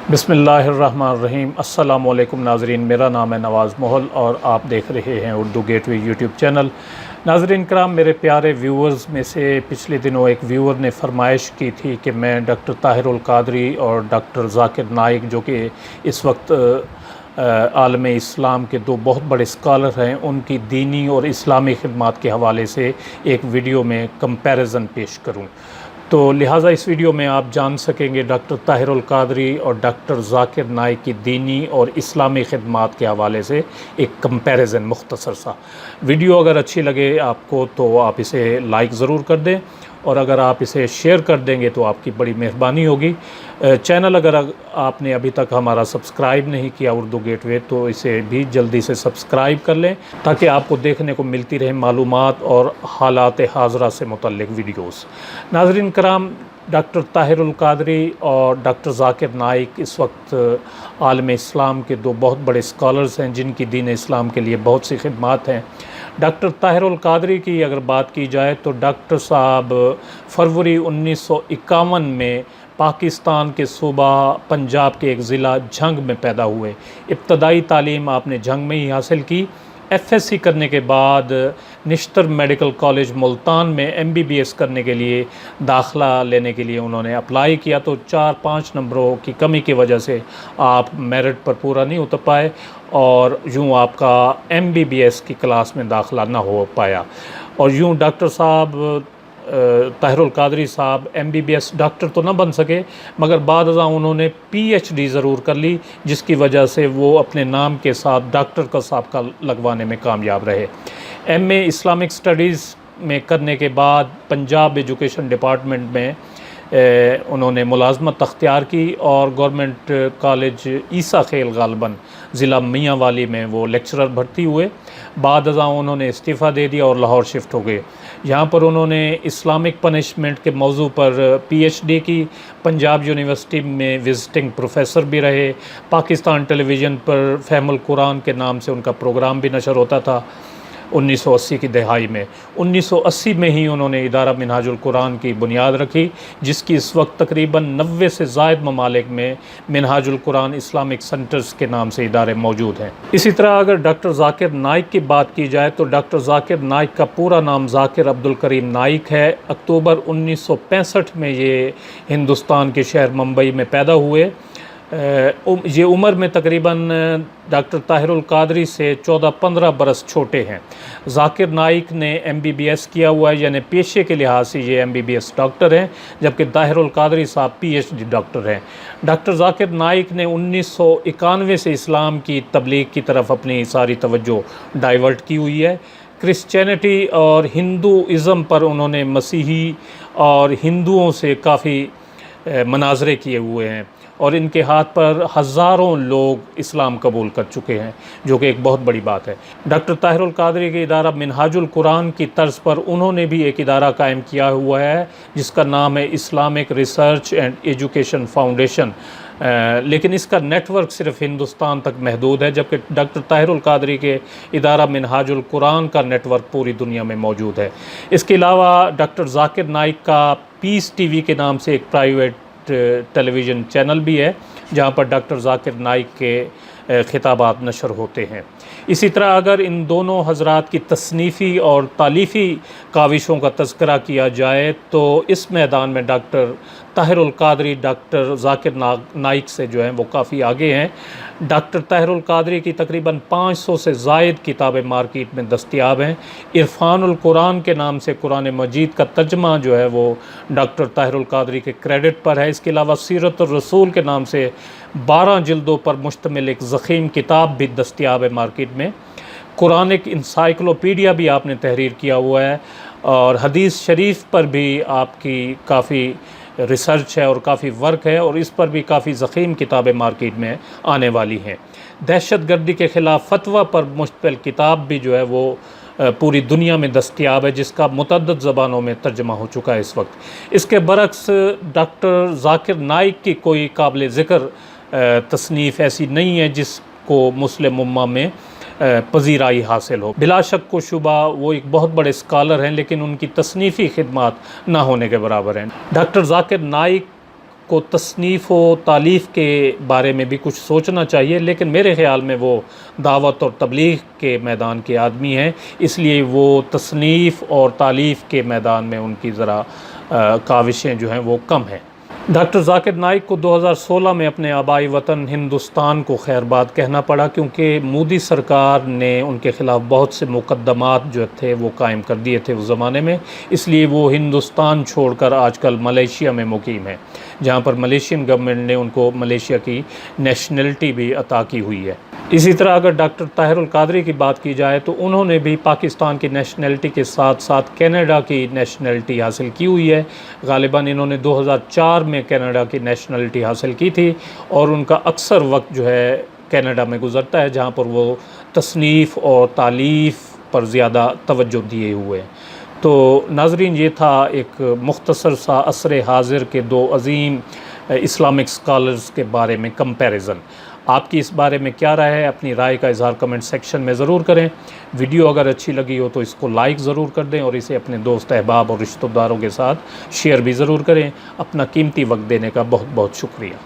बिस्मिल्लाहिर्रहमानिर्रहीम। अस्सलामुअलैकुम नाज़रीन, मेरा नाम है नवाज़ मोहल और आप देख रहे हैं उर्दू गेटवे यूट्यूब चैनल। नाज़रीन कराम, मेरे प्यारे व्यूअर्स में से पिछले दिनों एक व्यूअर ने फरमाइश की थी कि मैं डॉक्टर ताहिरुल कादरी और डॉक्टर ज़ाकिर नाइक, जो कि इस वक्त आलम इस्लाम के दो बहुत बड़े स्कॉलर हैं, उनकी दीनी और इस्लामी खिदमात के हवाले से एक वीडियो में कंपैरिज़न पेश करूं। तो लिहाजा इस वीडियो में आप जान सकेंगे डॉक्टर ताहिरुल कादरी और डॉक्टर ज़ाकिर नाइक की दीनी और इस्लामी खिदमात के हवाले से एक कंपैरिज़न मुख्तसर सा। वीडियो अगर अच्छी लगे आपको तो आप इसे लाइक ज़रूर कर दें, और अगर आप इसे शेयर कर देंगे तो आपकी बड़ी मेहरबानी होगी। चैनल अगर आपने अभी तक हमारा सब्सक्राइब नहीं किया उर्दू गेटवे, तो इसे भी जल्दी से सब्सक्राइब कर लें ताकि आपको देखने को मिलती रहे मालूमात और हालात हाज़रा से मुतल्लिक़ वीडियोस। नाज़रीन कराम, डॉक्टर ताहिरुल कादरी और डॉक्टर ज़ाकिर नाइक इस वक्त आलम इस्लाम के दो बहुत बड़े स्कॉलर्स हैं जिनकी दीन इस्लाम के लिए बहुत सी खिदमात हैं। डॉक्टर ताहिरुल कादरी की अगर बात की जाए तो डॉक्टर साहब फरवरी 1951 में पाकिस्तान के सूबा पंजाब के एक ज़िला झंग में पैदा हुए। इब्तदाई तालीम आपने झंग में ही हासिल की। एफएससी करने के बाद निश्तर मेडिकल कॉलेज मुल्तान में एमबीबीएस करने के लिए दाखिला लेने के लिए उन्होंने अप्लाई किया, तो 4-5 नंबरों की कमी की वजह से आप मेरिट पर पूरा नहीं उतर पाए और यूँ आपका एमबीबीएस की क्लास में दाखिला ना हो पाया। और यूँ डॉक्टर साहब ताहिरुल कादरी साहब एमबीबीएस डॉक्टर तो ना बन सके, मगर बाद उन्होंने पीएचडी ज़रूर कर ली, जिसकी वजह से वो अपने नाम के साथ डॉक्टर का साहब का लगवाने में कामयाब रहे। एमए इस्लामिक स्टडीज़ में करने के बाद पंजाब एजुकेशन डिपार्टमेंट में उन्होंने मुलाजमत अख्तियार की और गवर्नमेंट कॉलेज ईसा खेल गालबन ज़िला मियाँ वाली में वो लेक्चरर भर्ती हुए। बाद उन्होंने इस्तीफ़ा दे दिया और लाहौर शिफ्ट हो गए। यहाँ पर उन्होंने इस्लामिक पनिशमेंट के मौजू पर पीएचडी की। पंजाब यूनिवर्सिटी में विजिटिंग प्रोफेसर भी रहे। पाकिस्तान टेलीविज़न पर फ़हमुल कुरान के नाम से उनका प्रोग्राम भी नशर होता था 1980 की दहाई में। 1980 में ही उन्होंने इदारा मिनहाजुल कुरान की बुनियाद रखी, जिसकी इस वक्त तकरीबन 90 से ज़ायद ममालिक में मिनहाजुल कुरान इस्लामिक सेंटर्स के नाम से इदारे मौजूद हैं। इसी तरह अगर डॉक्टर ज़ाकिर नाइक की बात की जाए तो डॉक्टर ज़ाकिर नाइक का पूरा नाम ज़ाकिर अब्दुल करीम नाइक है। अक्टूबर 1965 में ये हिंदुस्तान के शहर मुंबई में पैदा हुए। ये उम्र में तकरीबन डॉक्टर ताहिरुल कादरी से 14-15 बरस छोटे हैं। ज़ाकिर नाइक ने एमबीबीएस किया हुआ है, यानी पेशे के लिहाज से ये एमबीबीएस डॉक्टर हैं, जबकि ताहिरुल कादरी साहब पीएचडी डॉक्टर हैं। डॉक्टर ज़ाकिर नाइक ने 1991 से इस्लाम की तबलीग की तरफ अपनी सारी तवज्जो डाइवर्ट की हुई है। क्रिश्चियनिटी और हिंदूइज़म पर उन्होंने मसीही और हिंदुओं से काफ़ी मनाजरे किए हुए हैं और इनके हाथ पर हज़ारों लोग इस्लाम कबूल कर चुके हैं, जो कि एक बहुत बड़ी बात है। डॉक्टर ताहिरुल कादरी के इदारा मिनहाजुल कुरान की तर्ज पर उन्होंने भी एक इदारा कायम किया हुआ है जिसका नाम है Islamic research and education foundation, लेकिन इसका नेटवर्क सिर्फ हिंदुस्तान तक महदूद है, जबकि डॉक्टर ताहिरुल कादरी के इदारा मिनहाजुल कुरान का नेटवर्क पूरी दुनिया में मौजूद है। इसके अलावा डॉक्टर ज़ाकिर नाइक का पीस टीवी के नाम से एक प्राइवेट टेलीविज़न चैनल भी है, जहाँ पर डॉक्टर ज़ाकिर नाइक के खिताबात नशर होते हैं। इसी तरह अगर इन दोनों हज़रात की तसनीफ़ी और तालीफ़ी काविशों का तज़किरा किया जाए तो इस मैदान में डॉक्टर ताहिरुल कादरी डॉक्टर ज़ाकिर नाइक से जो हैं वो काफ़ी आगे हैं। डॉक्टर ताहिरुल कादरी की तकरीबन 500 से ज़ायद किताबें मार्केट में दस्तयाब हैं। इरफानुल कुरान के नाम से कुरान मजीद का तर्जमा जो है वो डॉक्टर ताहिरुल कादरी के क्रेडिट पर है। इसके अलावा सीरतुर रसूल के नाम से 12 जिल्दों पर मुश्तमिल एक ज़ख़ीम किताब भी दस्तयाब है मार्केट में। कुरानिक इंसाइक्लोपीडिया भी आपने तहरीर किया हुआ है और हदीस शरीफ पर भी आपकी काफ़ी रिसर्च है और काफ़ी वर्क है, और इस पर भी काफ़ी ज़ख़ीम किताबें मार्केट में आने वाली हैं। दहशत गर्दी के ख़िलाफ़ फतवा पर मुश्तमिल किताब भी जो है वो पूरी दुनिया में दस्तयाब है, जिसका मुतअद्दिद ज़बानों में तर्जमा हो चुका है इस वक्त। इसके बरक्स डॉक्टर ज़ाकिर नाइक की कोई काबिल ज़िक्र तसनीफ़ ऐसी नहीं है जिसको मुस्लिम उम्मा में पजीराई हासिल हो। बिला शक व शुबा वो एक बहुत बड़े स्कॉलर हैं, लेकिन उनकी तसनीफ़ी खिदमात ना होने के बराबर हैं। डॉक्टर ज़ाकिर नाइक को तसनीफ़ व तालीफ़ के बारे में भी कुछ सोचना चाहिए, लेकिन मेरे ख़्याल में वो दावत और तबलीग के मैदान के आदमी हैं, इसलिए वो तसनीफ़ और तालीफ़ के मैदान में उनकी ज़रा काविशें जो हैं वो कम हैं। डॉक्टर ज़ाकिर नाइक को 2016 में अपने आबाई वतन हिंदुस्तान को खैरबाद कहना पड़ा, क्योंकि मोदी सरकार ने उनके ख़िलाफ़ बहुत से मुकद्दमात जो थे वो कायम कर दिए थे उस ज़माने में, इसलिए वो हिंदुस्तान छोड़कर आजकल मलेशिया में मुकीम है, जहाँ पर मलेशियन गवर्नमेंट ने उनको मलेशिया की नेशनलिटी भी अता की हुई है। इसी तरह अगर डॉक्टर ताहिरुल कादरी की बात की जाए तो उन्होंने भी पाकिस्तान की नेशनलिटी के साथ साथ कनाडा की नेशनलिटी हासिल की हुई है। ग़ालिबन इन्होंने 2004 में कनाडा की नेशनलिटी हासिल की थी और उनका अक्सर वक्त जो है कनाडा में गुज़रता है, जहाँ पर वो तसनीफ़ और तालीफ़ पर ज़्यादा तवज्जो दिए हुए हैं। तो नाज़रीन, ये था एक मुख्तसर सा असर हाज़िर के दो अज़ीम इस्लामिक स्कॉलर्स के बारे में कंपैरिज़न। आपकी इस बारे में क्या राय है? अपनी राय का इज़हार कमेंट सेक्शन में ज़रूर करें। वीडियो अगर अच्छी लगी हो तो इसको लाइक ज़रूर कर दें और इसे अपने दोस्त अहबाब और रिश्तेदारों के साथ शेयर भी ज़रूर करें। अपना कीमती वक्त देने का बहुत बहुत शुक्रिया।